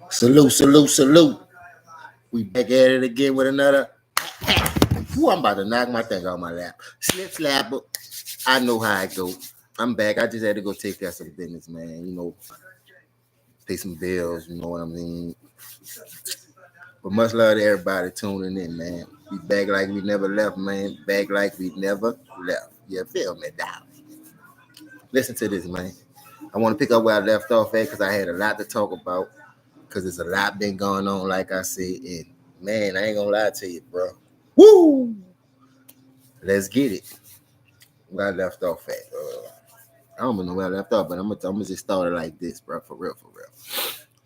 Salute, salute, salute. We back at it again with another. Ooh, I'm about to knock my thing on my lap. Slip slap. I know how it go. I'm back. I just had to go take care of some business, man. You know, pay some bills. You know what I mean. But much love to everybody tuning in, man. We back like we never left, man. Back like we never left. You feel me, dog? Listen to this, man. I want to pick up where I left off at because I had a lot to talk about. Because there's a lot been going on, like I said. And man, I ain't gonna lie to you, bro. Woo! Let's get it. Where I left off at. I don't even know where I left off, but I'm gonna just start it like this, bro. For real, for real.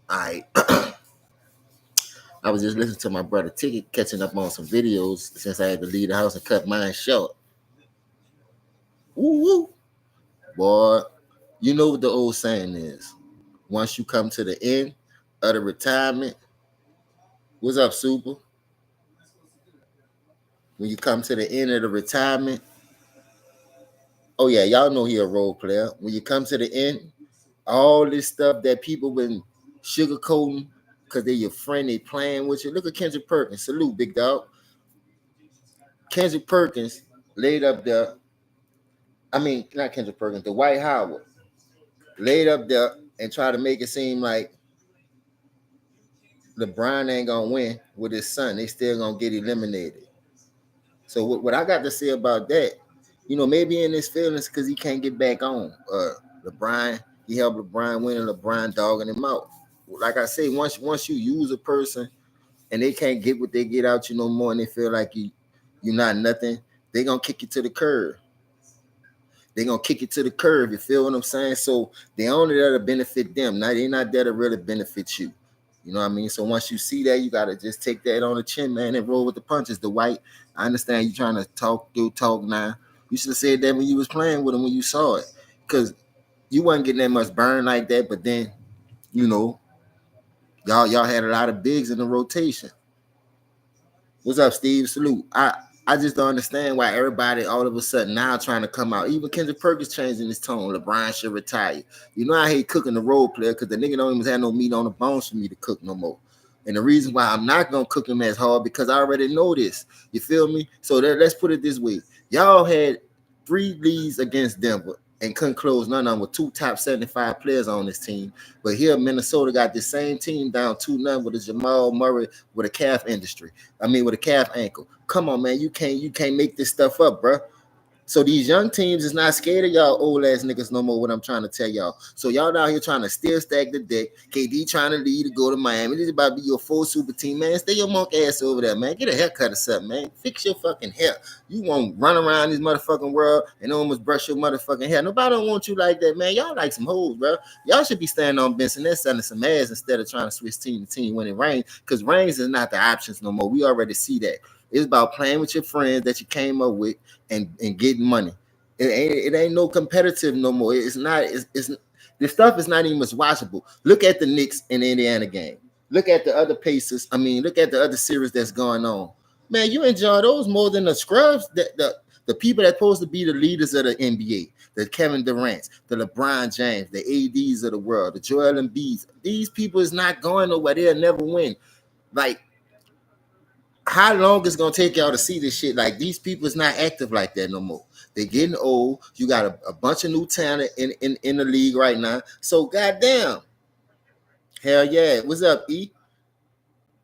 All right. I was just listening to my brother Ticket, catching up on some videos since I had to leave the house and cut mine short. Woo woo. Boy, you know what the old saying is. Once you come to the end of the retirement, what's up, Super? When you come to the end of the retirement, oh yeah, y'all know he a role player. When you come to the end, all this stuff that people been sugarcoating because they your friend, they playing with you. Look at Kendrick Perkins. Salute, big dog. Kendrick Perkins laid up there. I mean, not Kendrick Perkins, the White Howard laid up there and tried to make it seem like LeBron ain't gonna win with his son. They still gonna get eliminated. So what I got to say about that, you know, maybe in his feelings because he can't get back on. LeBron, he helped LeBron win and LeBron dogging him out. Like I say, once you use a person and they can't get what they get out you no more and they feel like you're not nothing, they gonna kick you to the curb. They gonna kick you to the curb. You feel what I'm saying? So they only there to benefit them. Now they not there to really benefit you. You know what I mean? So once you see that, you gotta just take that on the chin, man, and roll with the punches. The White, I understand you trying to talk now. You should have said that when you was playing with him when you saw it, because you wasn't getting that much burn like that. But then, you know, y'all had a lot of bigs in the rotation. What's up, Steve? Salute. I just don't understand why everybody all of a sudden now trying to come out. Even Kendrick Perkins changing his tone. LeBron should retire. You know I hate cooking the role player because the nigga don't even have no meat on the bones for me to cook no more. And the reason why I'm not gonna cook him as hard because I already know this. You feel me? So let's put it this way. Y'all had 3 leads against Denver and couldn't close none of them with 2 top 75 players on this team. But here, Minnesota got the same team down 2-0 with a Jamal Murray with a calf with a calf ankle. Come on, man, you can't make this stuff up, bro. So these young teams is not scared of y'all old ass niggas no more. What I'm trying to tell y'all. So y'all out here trying to still stack the deck. KD trying to lead to go to Miami. This is about to be your full super team, man. Stay your monk ass over there, man. Get a haircut or something, man. Fix your fucking hair. You won't run around this motherfucking world and almost brush your motherfucking hair. Nobody don't want you like that, man. Y'all like some hoes, bro. Y'all should be standing on bench and selling some ass instead of trying to switch team to team when it rains. Because rains is not the options no more. We already see that. It's about playing with your friends that you came up with and getting money. It ain't no competitive no more. It's not. It's the stuff is not even much watchable. Look at the Knicks and the Indiana game. Look at the other Pacers. Look at the other series that's going on. Man, you enjoy those more than the scrubs. The people that's supposed to be the leaders of the NBA, the Kevin Durant's, the LeBron James, the ADs of the world, the Joel Embiid's. These people is not going nowhere. They'll never win. Like, how long is it gonna take y'all to see this shit? Like, these people is not active like that no more. They're getting old. You got a bunch of new talent in the league right now. So goddamn. Hell yeah. What's up, E?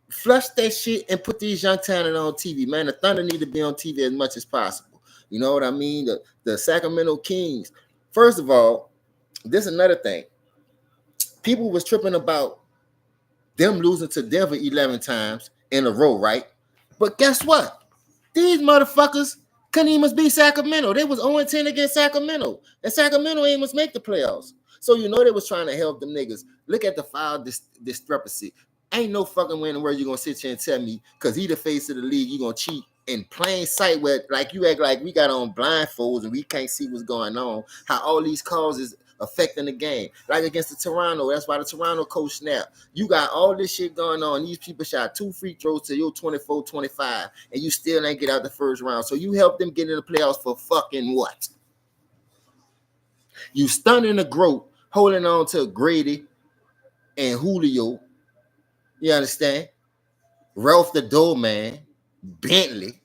Flush that shit and put these young talent on TV. Man, the Thunder need to be on TV as much as possible. You know what I mean? The Sacramento Kings. First of all, this is another thing. People was tripping about them losing to Denver 11 times in a row, right? But guess what? These motherfuckers couldn't even beat Sacramento. They was 0-10 against Sacramento. And Sacramento ain't must make the playoffs. So you know they was trying to help them niggas. Look at the foul discrepancy. Ain't no fucking way in the world you're going to sit here and tell me because he the face of the league, you going to cheat in plain sight where like you act like we got on blindfolds and we can't see what's going on. How all these causes affecting the game. Like against the Toronto, that's why the Toronto coach snapped. You got all this shit going on. These people shot 2 free throws to your 24-25, and you still ain't get out the first round. So you helped them get in the playoffs for fucking what? You stunning the growth holding on to Grady and Julio. You understand? Ralph the Doorman, Bentley.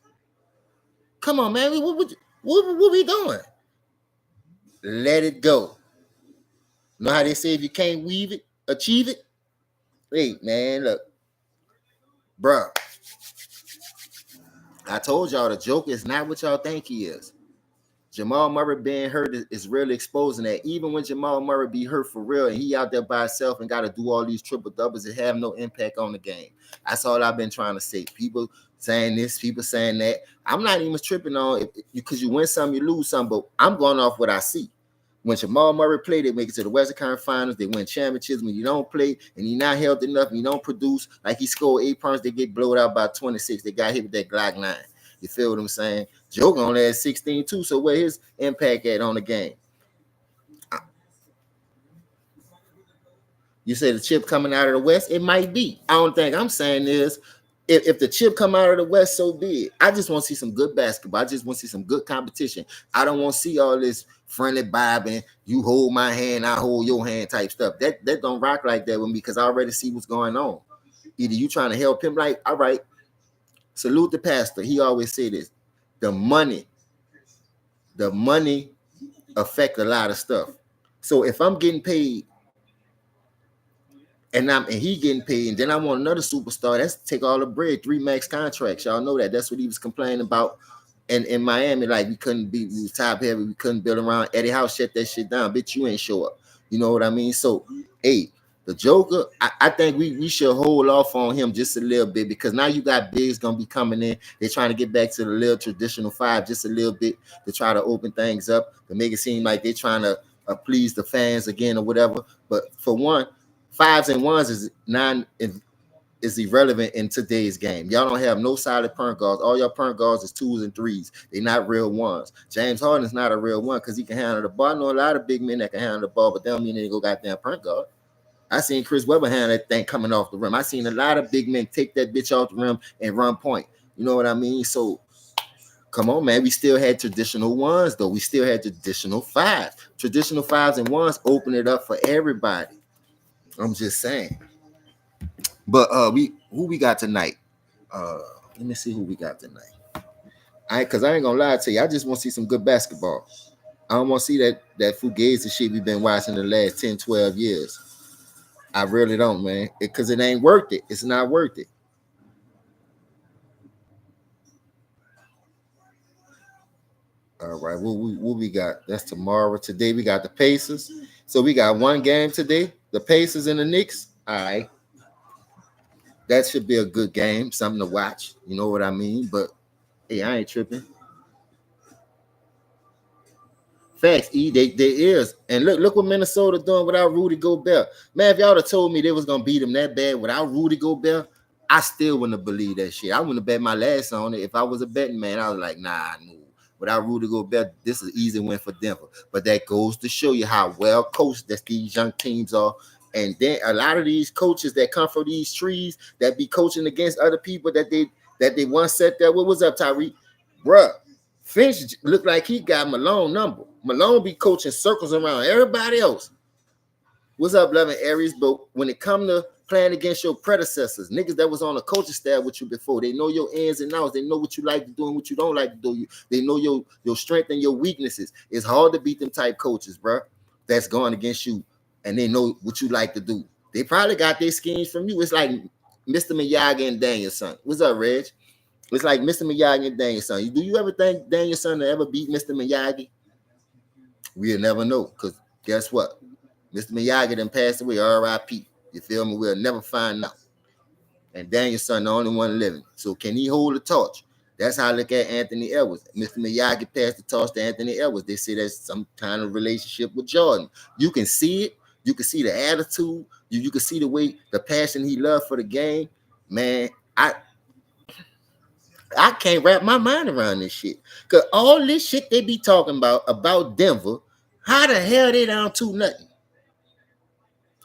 Come on, man. What we doing? Let it go. Know how they say if you can't weave it, achieve it? Hey, man, look, bruh. I told y'all the joke is not what y'all think he is. Jamal Murray being hurt is really exposing that. Even when Jamal Murray be hurt for real and he out there by himself and got to do all these triple doubles, it have no impact on the game. That's all I've been trying to say. People saying this, people saying that. I'm not even tripping on it because you win some, you lose some, but I'm going off what I see. When Jamal Murray play, they make it to the Western Conference Finals. They win championships. When you don't play and you're not healthy enough and you don't produce, like he scored 8 points, they get blowed out by 26. They got hit with that Glock 9. You feel what I'm saying? Joker only had 16 too, so where his impact at on the game? You say the chip coming out of the West? It might be. I don't think I'm saying is if the chip come out of the West, so be it. I just want to see some good basketball. I just want to see some good competition. I don't want to see all this friendly vibing, you hold my hand, I hold your hand type stuff. That don't rock like that with me because I already see what's going on. Either you trying to help him, like, all right, salute the pastor. He always say this. The money affect a lot of stuff. So if I'm getting paid and he getting paid, and then I want another superstar, that's take all the bread, 3 max contracts. Y'all know that. That's what he was complaining about in Miami. Like we was top heavy, we couldn't build around. Eddie House shut that shit down. Bitch, you ain't show up. You know what I mean? So, hey, the Joker, I think we should hold off on him just a little bit because now you got bigs gonna be coming in. They're trying to get back to the little traditional 5 just a little bit to try to open things up to make it seem like they're trying to please the fans again or whatever. But for one, 5s and 1s is irrelevant in today's game. Y'all don't have no solid point guards. All your point guards is 2s and 3s. They're not real 1s. James Harden's not a real 1 because he can handle the ball. I know a lot of big men that can handle the ball, but they don't mean they go goddamn point guard. I seen Chris Webber handle that thing coming off the rim. I seen a lot of big men take that bitch off the rim and run point. You know what I mean? So come on, man. We still had traditional 1s, though. We still had traditional 5s. Traditional 5s and 1s open it up for everybody. I'm just saying. But who we got tonight? Let me see who we got tonight. Because I ain't gonna lie to you, I just want to see some good basketball. I don't want to see that fugazi shit we've been watching the last 10, 12 years. I really don't, man. Because it ain't worth it. It's not worth it. All right, what we got? That's tomorrow. Today we got the Pacers. So we got one game today. The Pacers and the Knicks. All right. That should be a good game, something to watch. You know what I mean? But hey, I ain't tripping. Facts, they is. And look what Minnesota doing without Rudy Gobert. Man, if y'all would have told me they was gonna beat them that bad without Rudy Gobert, I still wouldn't have believed that shit. I wouldn't have bet my last on it. If I was a betting man, I was like, nah, no. Without Rudy Gobert, this is an easy win for Denver. But that goes to show you how well coached that these young teams are. And then a lot of these coaches that come from these trees that be coaching against other people that they once set there. What was up, Tyreek? Bruh. Finch looked like he got Malone number. Malone be coaching circles around everybody else. What's up, Levin Aries? But when it come to playing against your predecessors, niggas that was on a coaching staff with you before, they know your ins and outs. They know what you like to do and what you don't like to do. They know your strength and your weaknesses. It's hard to beat them type coaches, bro. That's going against you, and they know what you like to do. They probably got their schemes from you. It's like Mr. Miyagi and Danielson. What's up, Reg? It's like Mr. Miyagi and Danielson. Do you ever think Danielson will ever beat Mr. Miyagi? We'll never know, because guess what? Mr. Miyagi done passed away, R.I.P. You feel me? We'll never find out. And Danielson the only one living. So can he hold the torch? That's how I look at Anthony Edwards. Mr. Miyagi passed the torch to Anthony Edwards. They say that's some kind of relationship with Jordan. You can see it. You can see the attitude. You can see the way, the passion he loved for the game. Man, I can't wrap my mind around this shit. Because all this shit they be talking about Denver, how the hell they down 2-0?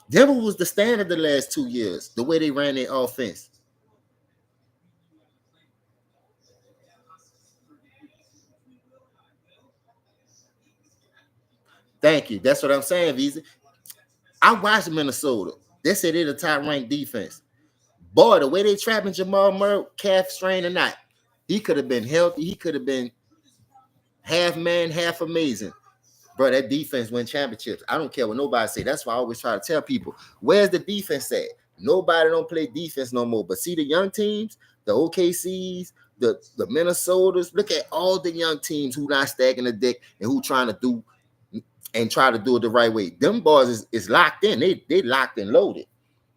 Denver was the standard the last 2 years, the way they ran their offense. Thank you. That's what I'm saying, Visa. I watched Minnesota. They said they're the top ranked defense. Boy, the way they trapping Jamal Murray, calf strain or not, he could have been healthy. He could have been half man, half amazing. Bro, that defense win championships. I don't care what nobody say. That's why I always try to tell people, where's the defense at? Nobody don't play defense no more. But see the young teams, the OKCs, the Minnesotas, look at all the young teams who not stacking the deck and who trying to do and try to do it the right way. Them boys is locked in. They locked and loaded.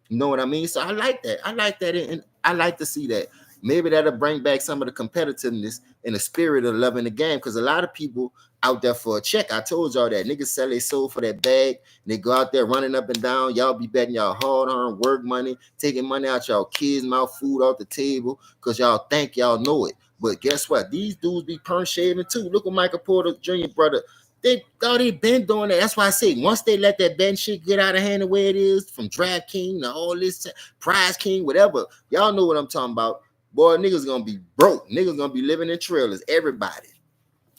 You know what I mean? So I like that. I like that, and I like to see that. Maybe that'll bring back some of the competitiveness and the spirit of loving the game. Because a lot of people out there for a check. I told y'all that niggas sell their soul for that bag. And they go out there running up and down. Y'all be betting y'all hard-earned work money, taking money out y'all kids' mouth, food off the table, because y'all think y'all know it. But guess what? These dudes be perm shaving too. Look at Michael Porter Jr. brother. They been doing that. That's why I say once they let that Ben shit get out of hand the way it is, from Draft King to all this Prize King, whatever, y'all know what I'm talking about. Boy, niggas gonna be broke. Niggas gonna be living in trailers. Everybody.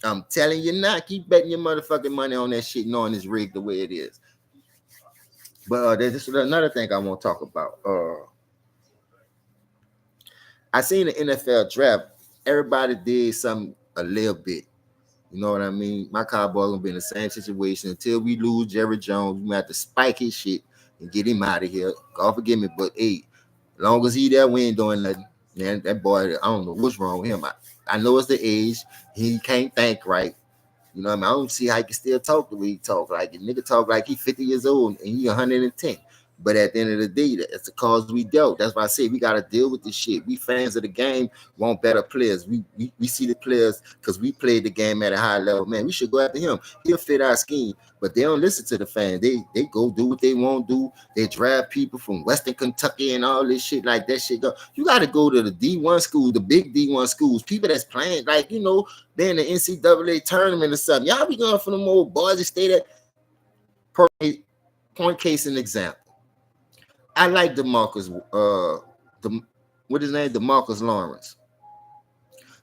I'm telling you now, keep betting your motherfucking money on that shit, knowing it's rigged the way it is. But there's another thing I want to talk about. I seen the NFL draft. Everybody did something a little bit. You know what I mean? My Cowboys gonna be in the same situation until we lose Jerry Jones. We have to spike his shit and get him out of here. God forgive me, but hey, as long as he there, we ain't doing nothing. Man, that boy, I don't know what's wrong with him. I know it's the age. He can't think right. You know what I mean? I don't see how he can still talk the way he talk. Like a nigga talk like he 50 years old and he 110. But at the end of the day, that's the cause we dealt. That's why I say we got to deal with this shit. We fans of the game want better players. We see the players because we played the game at a high level. Man, we should go after him. He'll fit our scheme. But they don't listen to the fans. They go do what they want to do. They draft people from Western Kentucky and all this shit like that shit. You got to go to the D1 schools, the big D1 schools, people that's playing, like, you know, they're in the NCAA tournament or something. Y'all be going for them old boys that stay there. Point case an example. I like DeMarcus, what his name? DeMarcus Lawrence.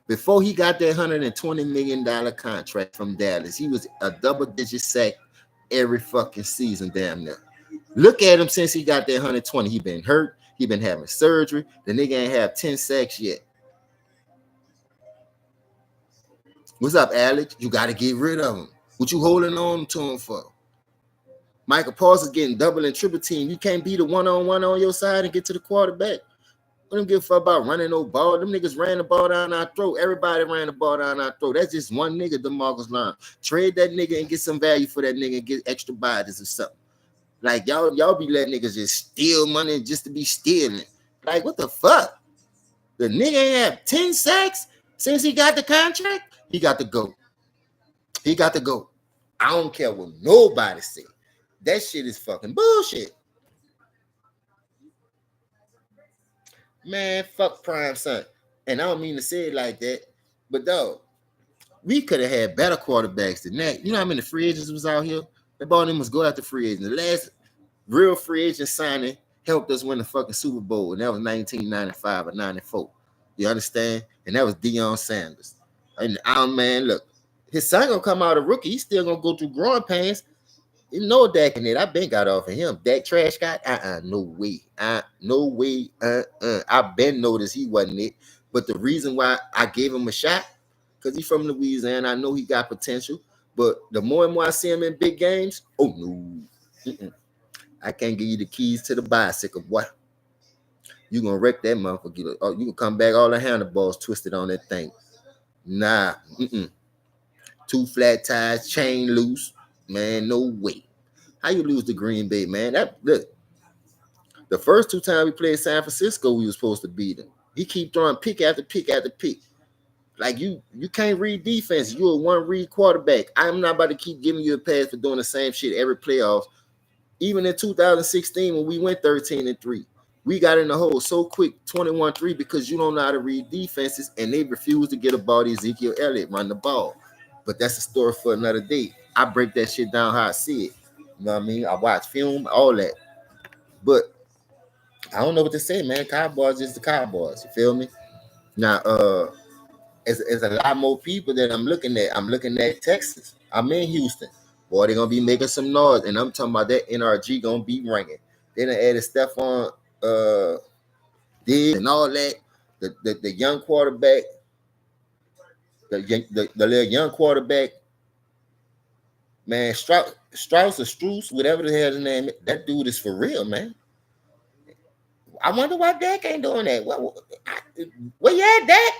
Before he got that $120 million contract from Dallas, he was a double-digit sack every fucking season damn near. Look at him since he got that 120. He been hurt. He been having surgery. The nigga ain't have 10 sacks yet. What's up, Alex? You got to get rid of him. What you holding on to him for? Michael Parsons getting double and triple team. You can't be the one-on-one on your side and get to the quarterback. I don't give a fuck about running no ball. Them niggas ran the ball down our throat. Everybody ran the ball down our throat. That's just one nigga, DeMarcus Lawrence. Trade that nigga and get some value for that nigga and get extra bodies or something. Like, y'all be letting niggas just steal money just to be stealing. Like, what the fuck? The nigga ain't have 10 sacks since he got the contract? He got to go. He got to go. I don't care what nobody say. That shit is fucking bullshit. Man, fuck Prime Son. And I don't mean to say it like that, but dog, we could have had better quarterbacks than that. You know how many free agents was out here? The ball them was go after free agents. The last real free agent signing helped us win the fucking Super Bowl, and that was 1995 or 94. You understand? And that was Deion Sanders. And man, look, his son gonna come out a rookie. He's still gonna go through growing pains. You know Dak in it. I been got off of him. Dak trash guy? No way. No way. I been noticed he wasn't it. But the reason why I gave him a shot, because he's from Louisiana, I know he got potential. But the more and more I see him in big games, oh no. I can't give you the keys to the bicycle. What? You gonna wreck that motherfucker. Oh, you can come back all the handlebars twisted on that thing. Nah. 2 flat tires, chain loose. Man, no way. How you lose to Green Bay, man? That look. The first 2 times we played San Francisco, we were supposed to beat them. He keep throwing pick after pick after pick. Like you can't read defense. You're a one-read quarterback. I'm not about to keep giving you a pass for doing the same shit every playoffs. Even in 2016, when we went 13-3, we got in the hole so quick, 21-3, because you don't know how to read defenses, and they refuse to get a ball to Ezekiel Elliott run the ball. But that's a story for another day. I break that shit down how I see it. You know what I mean? I watch film, all that. But I don't know what to say, man. Cowboys is the Cowboys. You feel me? Now, there's a lot more people that I'm looking at. I'm looking at Texas. I'm in Houston. boy, they're gonna be making some noise. And I'm talking about that NRG gonna be ringing. Then I added Stephon Diggs and all that. The young quarterback, the little young quarterback, man, Strauss or Struce, whatever the hell his name is, that dude is for real, man. I wonder why Dak ain't doing that. Where you at, Dak?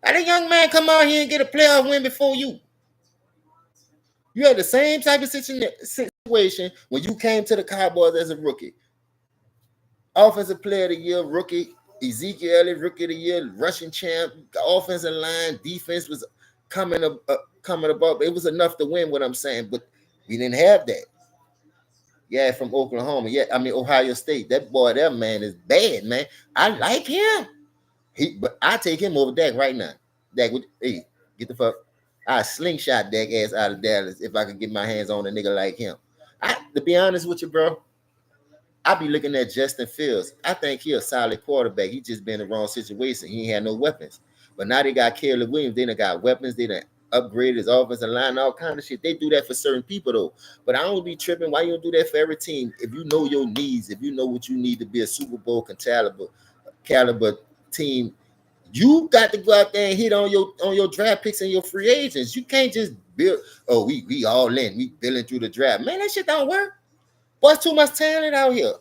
How the young man come out here and get a playoff win before you? You had the same type of situation when you came to the Cowboys as a rookie. Offensive player of the year, rookie, Ezekiel Elliott, rookie of the year, rushing champ, offensive line, defense was coming above. It was enough to win, what I'm saying, but we didn't have that. Yeah, from Oklahoma. Yeah, I mean Ohio State. That boy, that man is bad, man. I like him. But I take him over Dak right now. Dak, hey, get the fuck. I slingshot Dak ass out of Dallas if I could get my hands on a nigga like him. To be honest with you, bro, I be looking at Justin Fields. I think he a solid quarterback. He just been in the wrong situation. He ain't had no weapons. But now they got Caleb Williams. They done got weapons. They done upgraded his offensive line, all kind of shit. They do that for certain people, though. But I don't be tripping. Why you don't do that for every team? If you know your needs, if you know what you need to be a Super Bowl caliber team, you got to go out there and hit on your draft picks and your free agents. You can't just build, we all in. We building through the draft. Man, that shit don't work. Boy, too much talent out here.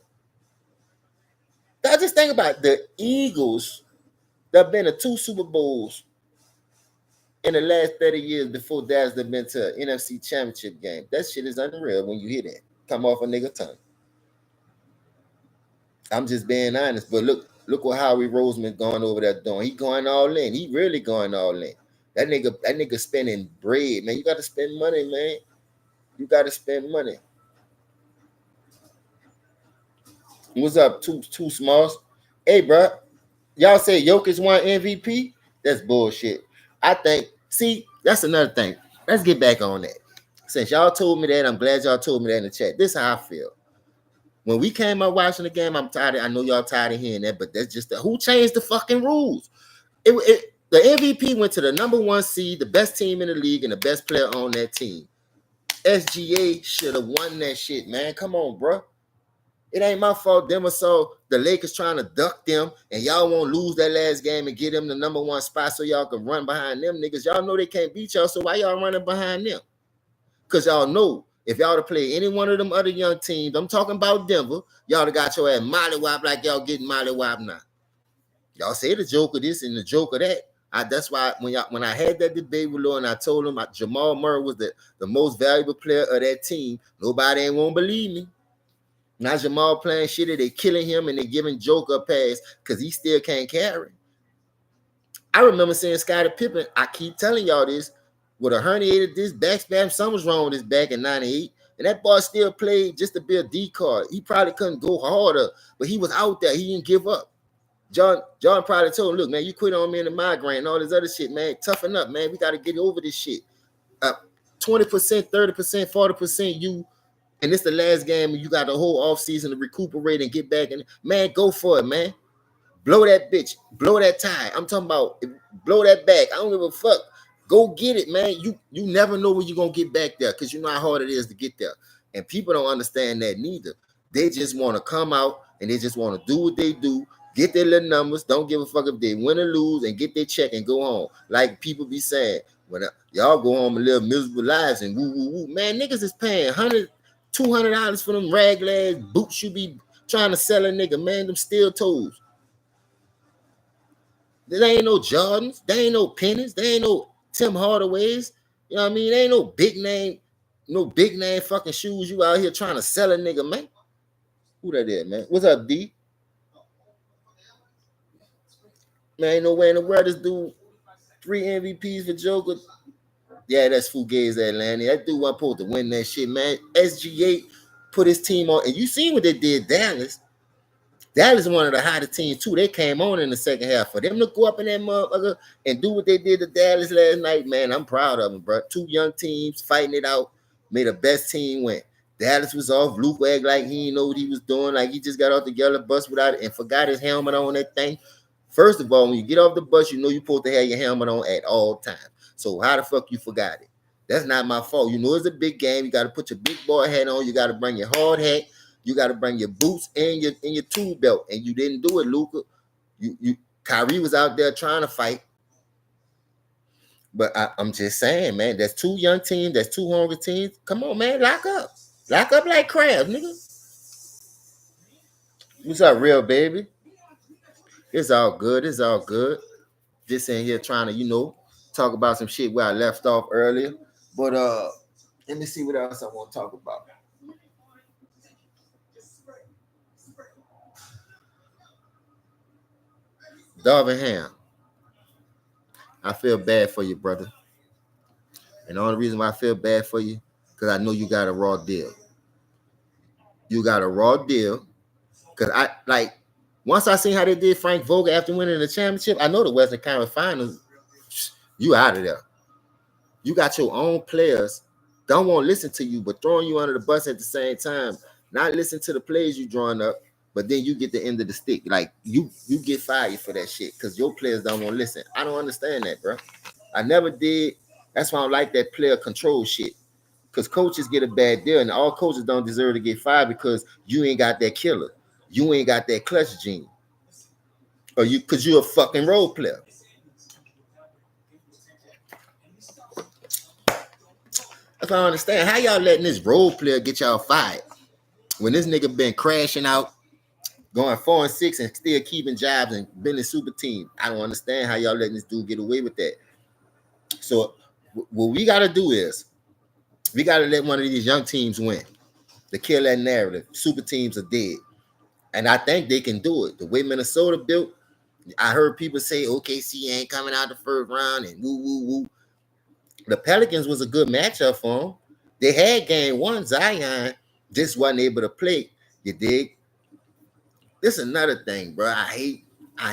I just think about the Eagles that have been to 2 Super Bowls in the last 30 years before Dallas have been to an NFC championship game. That shit is unreal when you hear that. Come off a nigga tongue. I'm just being honest, but look what Howie Roseman going over there doing. He going all in. He really going all in. That nigga spending bread, man. You got to spend money, man. You got to spend money. What's up, two smalls? Hey, bro, y'all say Jokic won MVP? That's bullshit. I think. See, that's another thing. Let's get back on that. Since y'all told me that, I'm glad y'all told me that in the chat. This is how I feel. When we came up watching the game, I'm tired. I know y'all tired of hearing that, but that's just who changed the fucking rules. The MVP went to the number 1 seed, the best team in the league, and the best player on that team. SGA should have won that shit, man. Come on, bro. It ain't my fault. Them or so the Lakers trying to duck them, and y'all won't lose that last game and get them the number 1 spot so y'all can run behind them niggas. Y'all know they can't beat y'all, so why y'all running behind them? Because y'all know if y'all to play any one of them other young teams, I'm talking about Denver, y'all got your ass mollywop like y'all getting mollywop now. Y'all say the joke of this and the joke of that. That's why when I had that debate with Lord and I told him Jamal Murray was the most valuable player of that team, nobody ain't won't believe me. Now Jamal playing shit, they killing him and they giving Joker a pass because he still can't carry. I remember seeing Scottie Pippen, I keep telling y'all this, with a herniated disc, back spasm, something was wrong with his back in 98. And that boy still played just to be a D card. He probably couldn't go harder, but he was out there. He didn't give up. John probably told him, look, man, you quit on me in the migraine and all this other shit, man. Toughen up, man. We got to get over this shit. 20%, 30%, 40% you. And it's the last game and you got the whole offseason to recuperate and get back. And man, go for it, man. Blow that bitch. Blow that tie. I'm talking about blow that back. I don't give a fuck. Go get it, man. You never know when you're going to get back there because you know how hard it is to get there. And people don't understand that neither. They just want to come out and they just want to do what they do, get their little numbers, don't give a fuck if they win or lose, and get their check and go home. Like people be saying, when y'all go home and live miserable lives and woo, woo, woo. Man, niggas is paying $100, $200 for them raglass boots you be trying to sell a nigga, man, them steel toes. There ain't no Jordans. There ain't no pennies. There ain't no Tim Hardaways. You know what I mean? There ain't no big name fucking shoes you out here trying to sell a nigga, man. Who that is, man? What's up, D? Man, ain't no way in the world this dude 3 MVPs for Joker. Yeah, that's Fugazi Atlanta. That dude wasn't supposed to win that shit, man. SGA put his team on, and you seen what they did, Dallas. Dallas is one of the hottest teams, too. They came on in the second half. For them to go up in that motherfucker and do what they did to Dallas last night, man, I'm proud of them, bro. 2 young teams fighting it out, made the best team win. Dallas was off. Luke act like he didn't know what he was doing, like he just got off the yellow bus without it and forgot his helmet on that thing. First of all, when you get off the bus, you know you're supposed to have your helmet on at all times. So how the fuck you forgot it? That's not my fault. You know it's a big game. You got to put your big boy hat on. You got to bring your hard hat. You got to bring your boots and your tool belt. And you didn't do it, Luka. Kyrie was out there trying to fight. But I'm just saying, man, that's two young teams. That's two hungry teams. Come on, man, lock up. Lock up like crabs, nigga. What's up, real baby? It's all good. It's all good. Just in here trying to, talk about some shit where I left off earlier. But let me see what else I want to talk about. Darvin Ham, I feel bad for you, brother. And the only reason why I feel bad for you, because I know you got a raw deal. You got a raw deal. Because once I seen how they did Frank Vogel after winning the championship, I know the Western Conference Finals, you out of there. You got your own players, don't want to listen to you, but throwing you under the bus at the same time. Not listen to the plays you drawing up, but then you get the end of the stick. Like, you get fired for that shit because your players don't want to listen. I don't understand that, bro. I never did. That's why I don't like that player control shit. Because coaches get a bad deal, and all coaches don't deserve to get fired because you ain't got that killer. You ain't got that clutch gene. Or because you're a fucking role player. That's why I don't understand. How y'all letting this role player get y'all fired? When this nigga been crashing out, going 4-6 and still keeping jobs and building super team. I don't understand how y'all letting this dude get away with that. So what we got to do is we got to let one of these young teams win to kill that narrative. Super teams are dead. And I think they can do it. The way Minnesota built, I heard people say OKC ain't coming out the first round and woo, woo, woo. The Pelicans was a good matchup for them. They had game one. Zion just wasn't able to play. You dig? This is another thing, bro. I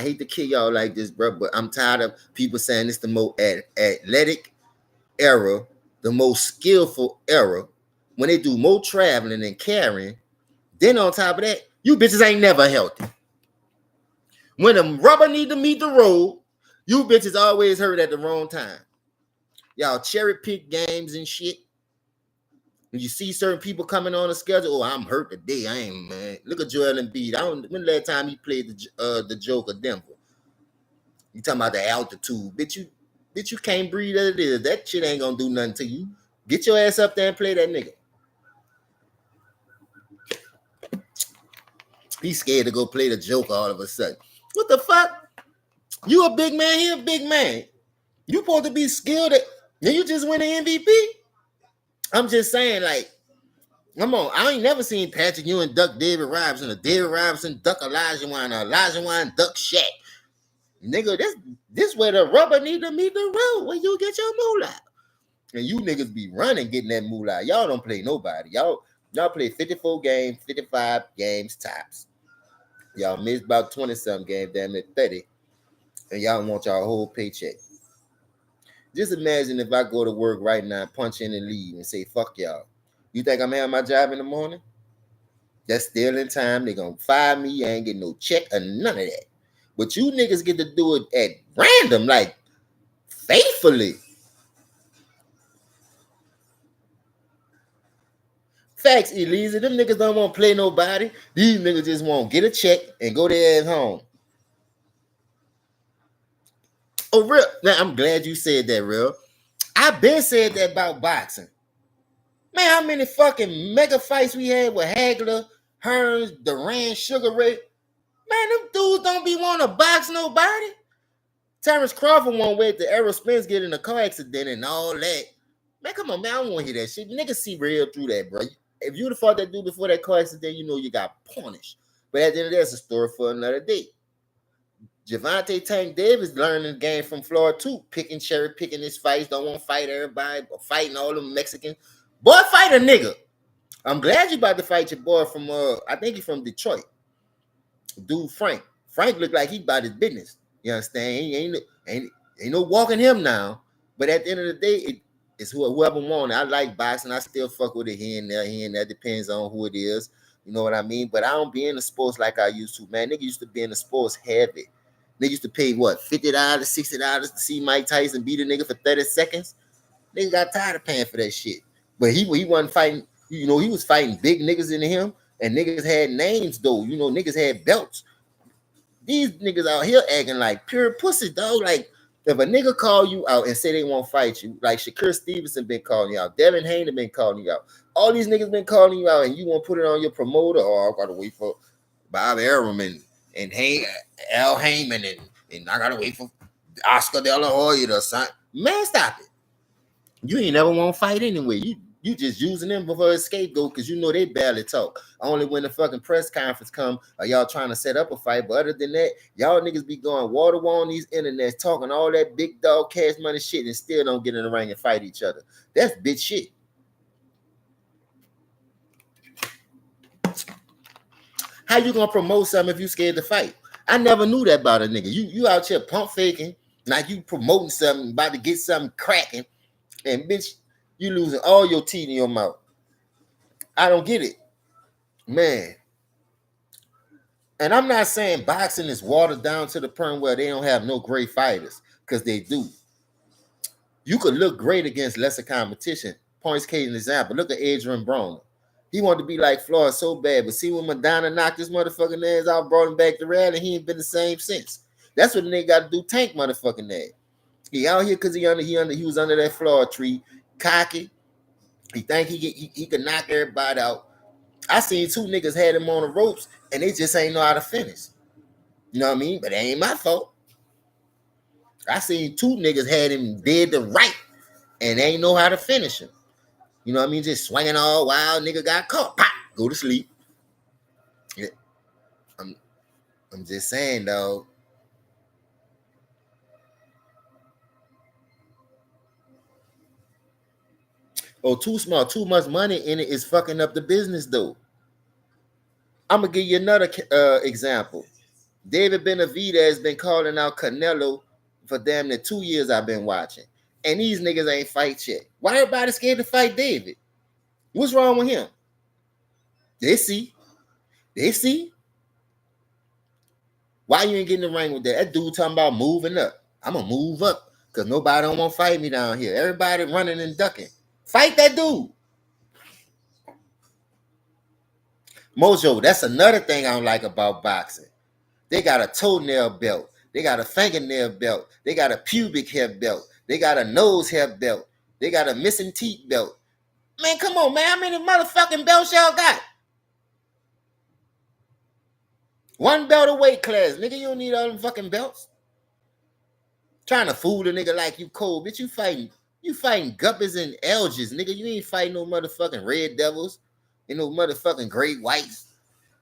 hate to kill y'all like this, bro, but I'm tired of people saying it's the most athletic era, the most skillful era. When they do more traveling and carrying, then on top of that, you bitches ain't never healthy. When the rubber need to meet the road, you bitches always hurt at the wrong time. Y'all cherry pick games and shit. When you see certain people coming on the schedule, I'm hurt today. I ain't, man. Look at Joel Embiid. When the last time he played the Joker Denver? You talking about the altitude. Bitch, you can't breathe as it is. That shit ain't gonna do nothing to you. Get your ass up there and play that nigga. He's scared to go play the Joker all of a sudden. What the fuck? You a big man, he a big man. You supposed to be skilled at, then you just win an MVP? I'm just saying, like, come on. I ain't never seen Patrick Ewing duck David Robinson or David Robinson duck Elijah Wan or Elijah Wan duck Shaq. Nigga, this where the rubber need to meet the road where you get your moolah. And you niggas be running getting that moolah. Y'all don't play nobody. Y'all play 54 games, 55 games tops. Y'all missed about 20-something games, damn it, 30. And y'all want y'all whole paycheck. Just imagine if I go to work right now, punch in and leave and say, fuck y'all. You think I'm having my job in the morning? That's still in time. They're going to fire me. I ain't getting no check or none of that. But you niggas get to do it at random, like faithfully. Facts, Elisa. Them niggas don't want to play nobody. These niggas just want to get a check and go their ass home. Oh, real. Now, I'm glad you said that, real. I've been said that about boxing. Man, how many fucking mega fights we had with Hagler, Hearns, Duran, Sugar Ray? Man, them dudes don't be want to box nobody. Terrence Crawford won't wait till Errol Spence get in a car accident and all that. Man, come on, man, I don't want to hear that shit. Niggas see real through that, bro. If you'd have fought that dude before that car accident, you know you got punished. But at the end of the day, it's a story for another day. Javante Tank Davis learning the game from Florida too, cherry picking his fights, don't want to fight everybody, but fighting all them Mexicans. Boy, fight a nigga. I'm glad you about to fight your boy from I think he's from Detroit. Dude Frank. Frank looked like he about his business. You understand? Ain't no walking him now. But at the end of the day, it's whoever won. I like boxing. I still fuck with it here and there. Here and there. Depends on who it is. You know what I mean? But I don't be in the sports like I used to, man. Nigga used to be in the sports heavy. They used to pay what, $50, $60 to see Mike Tyson beat a nigga for 30 seconds? Niggas got tired of paying for that shit. But he wasn't fighting, he was fighting big niggas into him, and niggas had names though. Niggas had belts. These niggas out here acting like pure pussy, dog. Like, if a nigga call you out and say they won't fight you, like Shakur Stevenson been calling you out, Devin Haney been calling you out, all these niggas been calling you out, and you won't put it on your promoter, or I gotta wait for Bob Arum and Al Heyman and I gotta wait for Oscar De La Hoya to sign. Man, stop it. You ain't never want to fight anyway. You just using them for a scapegoat because they barely talk. Only when the fucking press conference come are y'all trying to set up a fight. But other than that, y'all niggas be going water on these internets, talking all that big dog cash money shit, and still don't get in the ring and fight each other. That's bitch shit. How you gonna promote something if you scared to fight? I never knew that about a nigga. You out here pump faking like you promoting something, about to get something cracking, and bitch, you losing all your teeth in your mouth. I don't get it, man. And I'm not saying boxing is watered down to the point where they don't have no great fighters, because they do. You could look great against lesser competition. Points case an example. Look at Adrian Broner. He wanted to be like Floyd so bad, but see when Madonna knocked his motherfucking ass out, brought him back to rally, he ain't been the same since. That's what the nigga got to do. Tank motherfucking ass. He out here because he was under that Floyd tree, cocky. He think he could knock everybody out. I seen two niggas had him on the ropes and they just ain't know how to finish. You know what I mean? But it ain't my fault. I seen two niggas had him dead to right and they ain't know how to finish him. You know what I mean? Just swinging all wild. Nigga got caught. Pop. Go to sleep. Yeah. I'm just saying, dog. Oh, too small. Too much money in it is fucking up the business, though. I'm going to give you another example. David Benavidez has been calling out Canelo for damn near 2 years I've been watching. And these niggas ain't fight yet. Why everybody scared to fight David? What's wrong with him? They see. Why you ain't getting in the ring with that? That dude talking about moving up. I'm going to move up because nobody don't want to fight me down here. Everybody running and ducking. Fight that dude. Mojo, that's another thing I don't like about boxing. They got a toenail belt. They got a fingernail belt. They got a pubic hair belt. They got a nose hair belt. They got a missing teeth belt. Man, come on, man. How many motherfucking belts y'all got? One belt a weight class. Nigga, you don't need all them fucking belts. Trying to fool a nigga like you cold. Bitch, you fighting guppies and alges. Nigga, you ain't fighting no motherfucking red devils and no motherfucking great whites.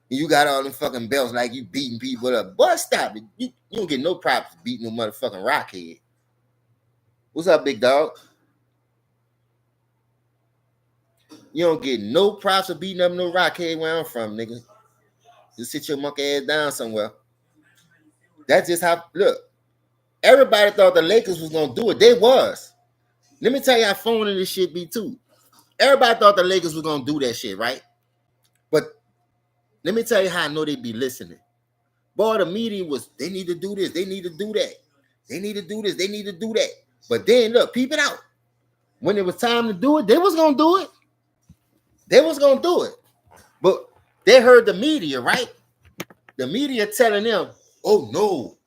And you got all them fucking belts like you beating people up. Boy, stop it. You don't get no props beating no motherfucking rockhead. What's up, big dog? You don't get no props for beating up no rockhead where I'm from, nigga. Just sit your monkey ass down somewhere. That's just how, look, everybody thought the Lakers was going to do it. They was. Let me tell you how phony this shit be too. Everybody thought the Lakers was going to do that shit, right? But let me tell you how I know they be listening. Boy, the media was, they need to do this. They need to do that. They need to do this. They need to do that. But then, look, peep it out. When it was time to do it, they was going to do it. They was going to do it. But they heard the media, right? The media telling them, oh, no.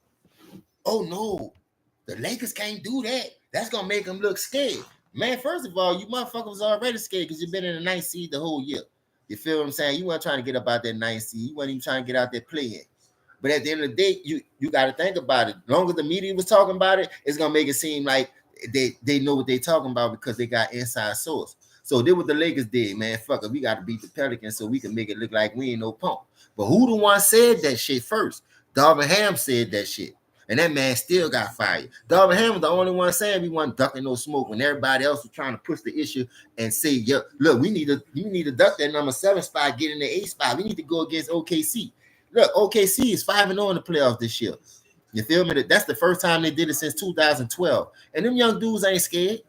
The Lakers can't do that. That's going to make them look scared. Man, first of all, you motherfuckers already scared because you've been in the 9th seed the whole year. You feel what I'm saying? You weren't trying to get up out that 9th seed. You weren't even trying to get out there playing. But at the end of the day, you got to think about it. Longer the media was talking about it, it's going to make it seem like they know what they're talking about because they got inside source. So did what the Lakers did, man. Fuck it. We got to beat the Pelicans so we can make it look like we ain't no punk. But who the one said that shit first? Darvin Ham said that shit. And that man still got fired. Darvin Ham was the only one saying we wasn't ducking no smoke when everybody else was trying to push the issue and say, yeah, look, you need to duck that number 7 spot, get in the 8 spot. We need to go against OKC. Look, OKC is 5-0 in the playoffs this year. You feel me? That's the first time they did it since 2012. And them young dudes ain't scared.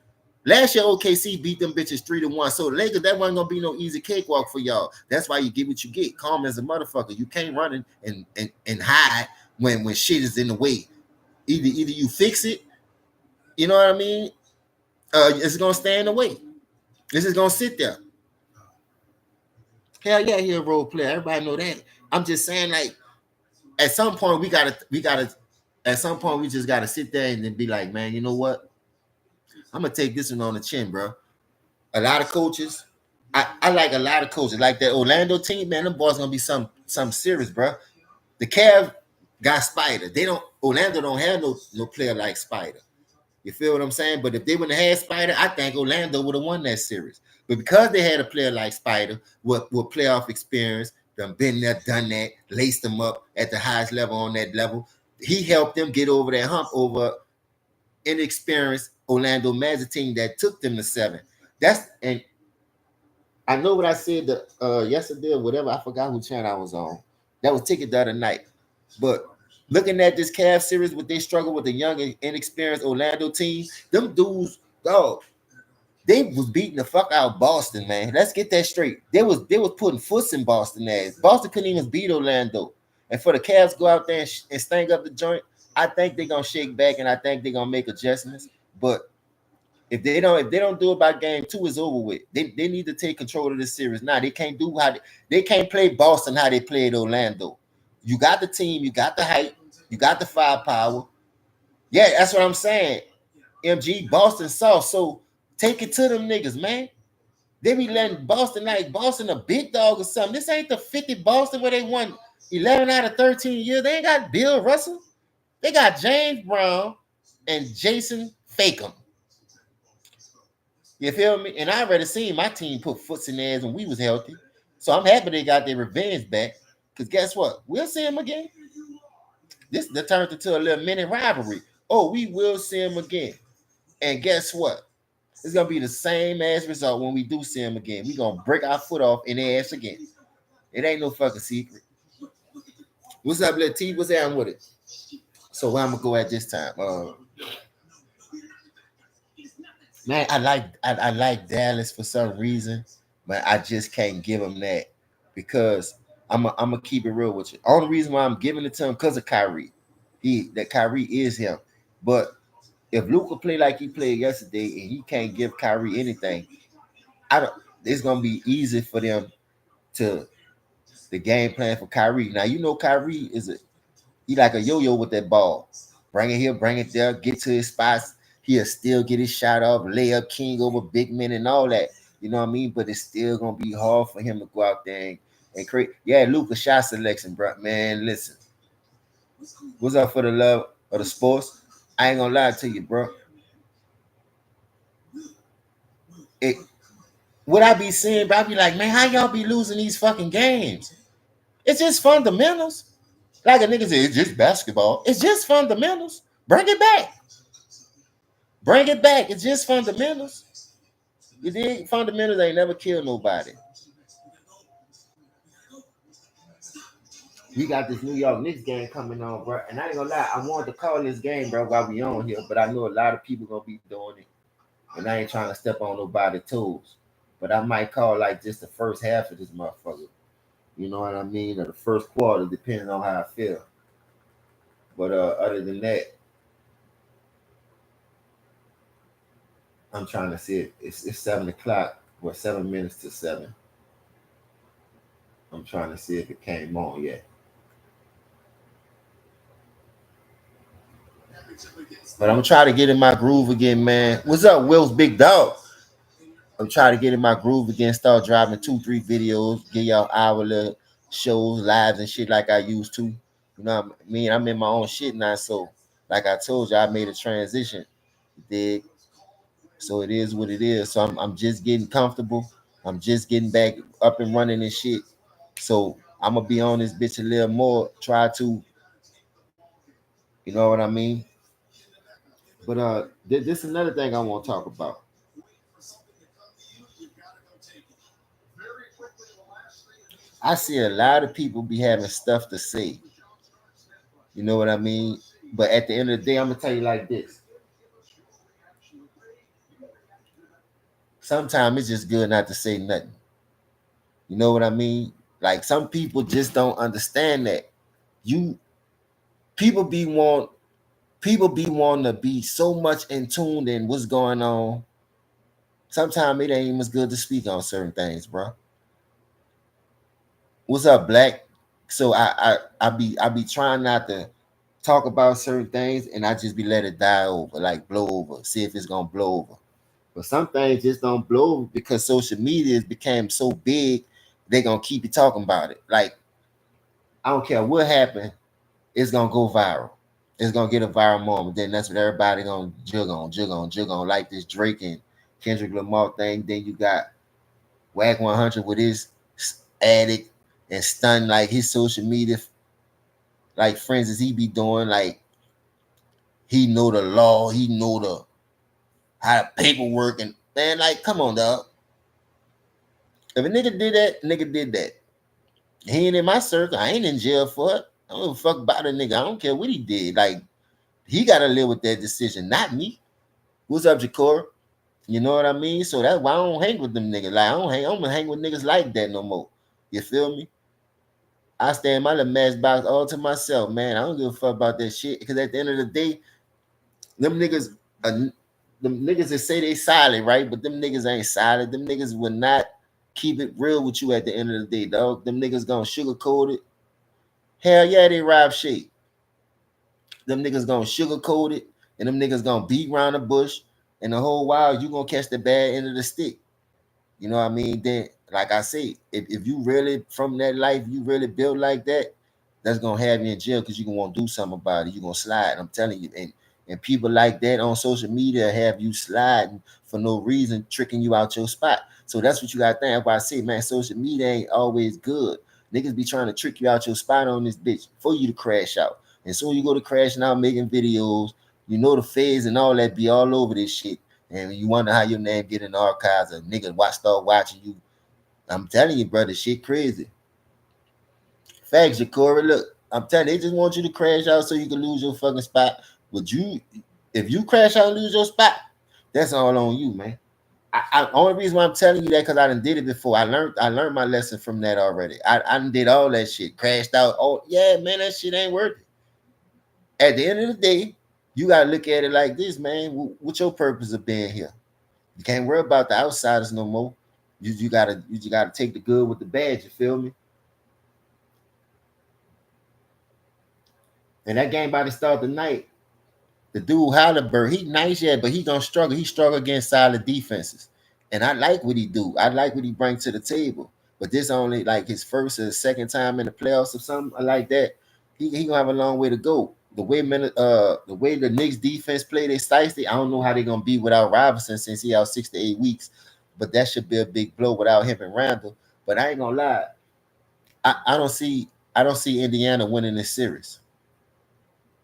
Last year, OKC beat them bitches 3-1. So the Lakers, that wasn't gonna be no easy cakewalk for y'all. That's why you get what you get. Calm as a motherfucker. You can't run and hide when shit is in the way. Either you fix it, you know what I mean, It's gonna stay in the way. This is gonna sit there. Hell yeah, he a role player. Everybody know that. I'm just saying, like, at some point we gotta at some point we just gotta sit there and then be like, man, you know what? I'm gonna take this one on the chin, bro. A lot of coaches, I like a lot of coaches. Like that Orlando team, man, them boys gonna be some serious, bro. The Cavs got Spider. They don't Orlando don't have no player like Spider. You feel what I'm saying? But if they wouldn't have had Spider, I think Orlando would have won that series. But because they had a player like Spider with playoff experience, them been there, done that, laced them up at the highest level on that level, he helped them get over that hump over inexperienced Orlando Magic team that took them to 7. And I know what I said yesterday or whatever. I forgot who channel I was on. That was Ticket the other night. But looking at this Cavs series, what they struggle with the young and inexperienced Orlando team, them dudes, dog, they was beating the fuck out of Boston, man. Let's get that straight. They was putting foots in Boston ass. Boston couldn't even beat Orlando. And for the Cavs to go out there and stank up the joint, I think they're gonna shake back and I think they're gonna make adjustments. But if they don't do it by game 2, it's over with. They need to take control of this series. Now they can't do they can't play Boston how they played Orlando. You got the team, you got the height, you got the firepower. Yeah, that's what I'm saying. MG Boston soft. So take it to them niggas, man. They be letting Boston like Boston a big dog or something. This ain't the 50 Boston where they won 11 out of 13 years. They ain't got Bill Russell. They got James Brown and Jason Fakem. You feel me? And I already seen my team put foots in their ass when we was healthy. So I'm happy they got their revenge back. Because guess what? We'll see them again. This turned into a little mini rivalry. Oh, we will see them again. And guess what? It's gonna be the same ass result when we do see them again. We gonna break our foot off in their ass again. It ain't no fucking secret. What's up, little T? What's happening with it? So where I'm gonna go at this time? Man, I like Dallas for some reason, but I just can't give them that because I'm gonna keep it real with you. Only reason why I'm giving it to him because of Kyrie. Kyrie is him. But if Luka play like he played yesterday and he can't give Kyrie anything, I don't. It's gonna be easy for them to the game plan for Kyrie. Now you know Kyrie he like a yo-yo with that ball. Bring it here, bring it there, get to his spots. He'll still get his shot off, layup king over big men and all that. You know what I mean? But it's still gonna be hard for him to go out there and create. Yeah, Luka shot selection, bro. Man, listen. What's up for the love of the sports? I ain't gonna lie to you, bro. It what I be seeing, bro, I be like, man, how y'all be losing these fucking games? It's just fundamentals. Like a nigga said, it's just basketball. It's just fundamentals. Bring it back. Bring it back. It's just fundamentals. You think fundamentals ain't never killed nobody. We got this New York Knicks game coming on, bro. And I ain't gonna lie, I wanted to call this game, bro, while we on here, but I know a lot of people gonna be doing it. And I ain't trying to step on nobody's toes. But I might call like just the first half of this motherfucker. You know what I mean? Or the first quarter, depending on how I feel. But other than that, I'm trying to see it. It's 7 o'clock. Or 7 minutes to 7. I'm trying to see if it came on yet. But I'm trying to get in my groove again, man. What's up, Will's big dog? I'm trying to get in my groove again, start driving 2-3 videos, get y'all hour little shows, lives and shit like I used to. You know what I mean? I'm in my own shit now. So like I told you, I made a transition. You dig? So it is what it is. So I'm just getting comfortable. I'm just getting back up and running and shit. So I'm gonna be on this bitch a little more. Try to, you know what I mean? But this is another thing I want to talk about. I see a lot of people be having stuff to say. You know what I mean? But at the end of the day, I'm gonna tell you like this. Sometimes it's just good not to say nothing. You know what I mean? Like some people just don't understand that. You people be want people be wanting to be so much in tune in what's going on Sometimes it ain't even as good to speak on certain things, bro. What's up, Black? So I be trying not to talk about certain things, and I just be let it die over, like blow over, see if it's gonna blow over. But some things just don't blow over because social media has become so big, they gonna keep you talking about it. Like I don't care what happened, it's gonna go viral. It's gonna get a viral moment. Then that's what everybody gonna jug on, like this Drake and Kendrick Lamar thing. Then you got Whack 100 with his addict and stun like his social media like friends as he be doing. Like he know the law, he know the how the paperwork and man, like come on, dog. If a nigga did that, nigga did that. He ain't in my circle. I ain't in jail for it. I don't give a fuck about a nigga. I don't care what he did. Like he gotta live with that decision, not me. What's up, Jakora? You know what I mean? So that's why I don't hang with them niggas. Like I don't hang with niggas like that no more. You feel me? I stay in my little matchbox all to myself, man. I don't give a fuck about that shit. Because at the end of the day, them niggas, them niggas that say they solid, right? But them niggas ain't solid. Them niggas will not keep it real with you at the end of the day, dog. Them niggas gonna sugarcoat it. Hell yeah, they rob shit. Them niggas gonna sugarcoat it, and them niggas gonna beat around the bush, and the whole while you gonna catch the bad end of the stick. You know what I mean? Then, like I say, if you really from that life, you really built like that, that's gonna have you in jail because you gonna want to do something about it. You're gonna slide. I'm telling you, and people like that on social media have you sliding for no reason, tricking you out your spot. So that's what you gotta think. That's why I say, man, social media ain't always good. Niggas be trying to trick you out your spot on this bitch for you to crash out. And soon you go to crashing out, making videos, you know the feds and all that be all over this shit and you wonder how your name get in the archives of niggas start watching you. I'm telling you, brother, shit crazy. Facts, Corey. Look, I'm telling you, they just want you to crash out so you can lose your fucking spot. But if you crash out and lose your spot, that's all on you, man. Only reason why I'm telling you that because I done did it before. I learned my lesson from that already. I done did all that shit, crashed out. Oh yeah, man, that shit ain't worth it. At the end of the day, you gotta look at it like this, man. What's your purpose of being here? You can't worry about the outsiders no more. You gotta take the good with the bad. You feel me? And that game about to start tonight. The dude Halliburton, he nice yet, but he gonna struggle. He struggle against solid defenses, and I like what he do. I like what he brings to the table. But this only like his first or second time in the playoffs or something like that. He gonna have a long way to go. The way the Knicks defense play, they sliced. I don't know how they're gonna be without Robinson since he out 6 to 8 weeks. But that should be a big blow without him and Randall. But I ain't gonna lie, I don't see Indiana winning this series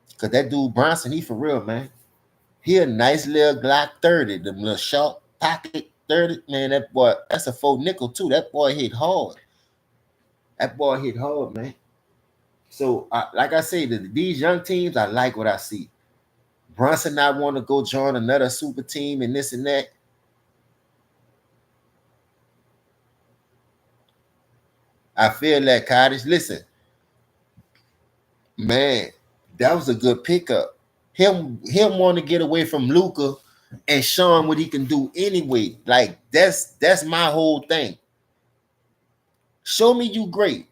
because that dude Bronson, he for real, man. He a nice little Glock 30, the little short pocket 30. Man, that boy, that's a faux nickel too. That boy hit hard. That boy hit hard, man. So, like I say, these young teams, I like what I see. Brunson not want to go join another super team and this and that. I feel that Cottage. Listen, man, that was a good pickup. Him want to get away from Luca and show him what he can do anyway. Like that's my whole thing. Show me you great.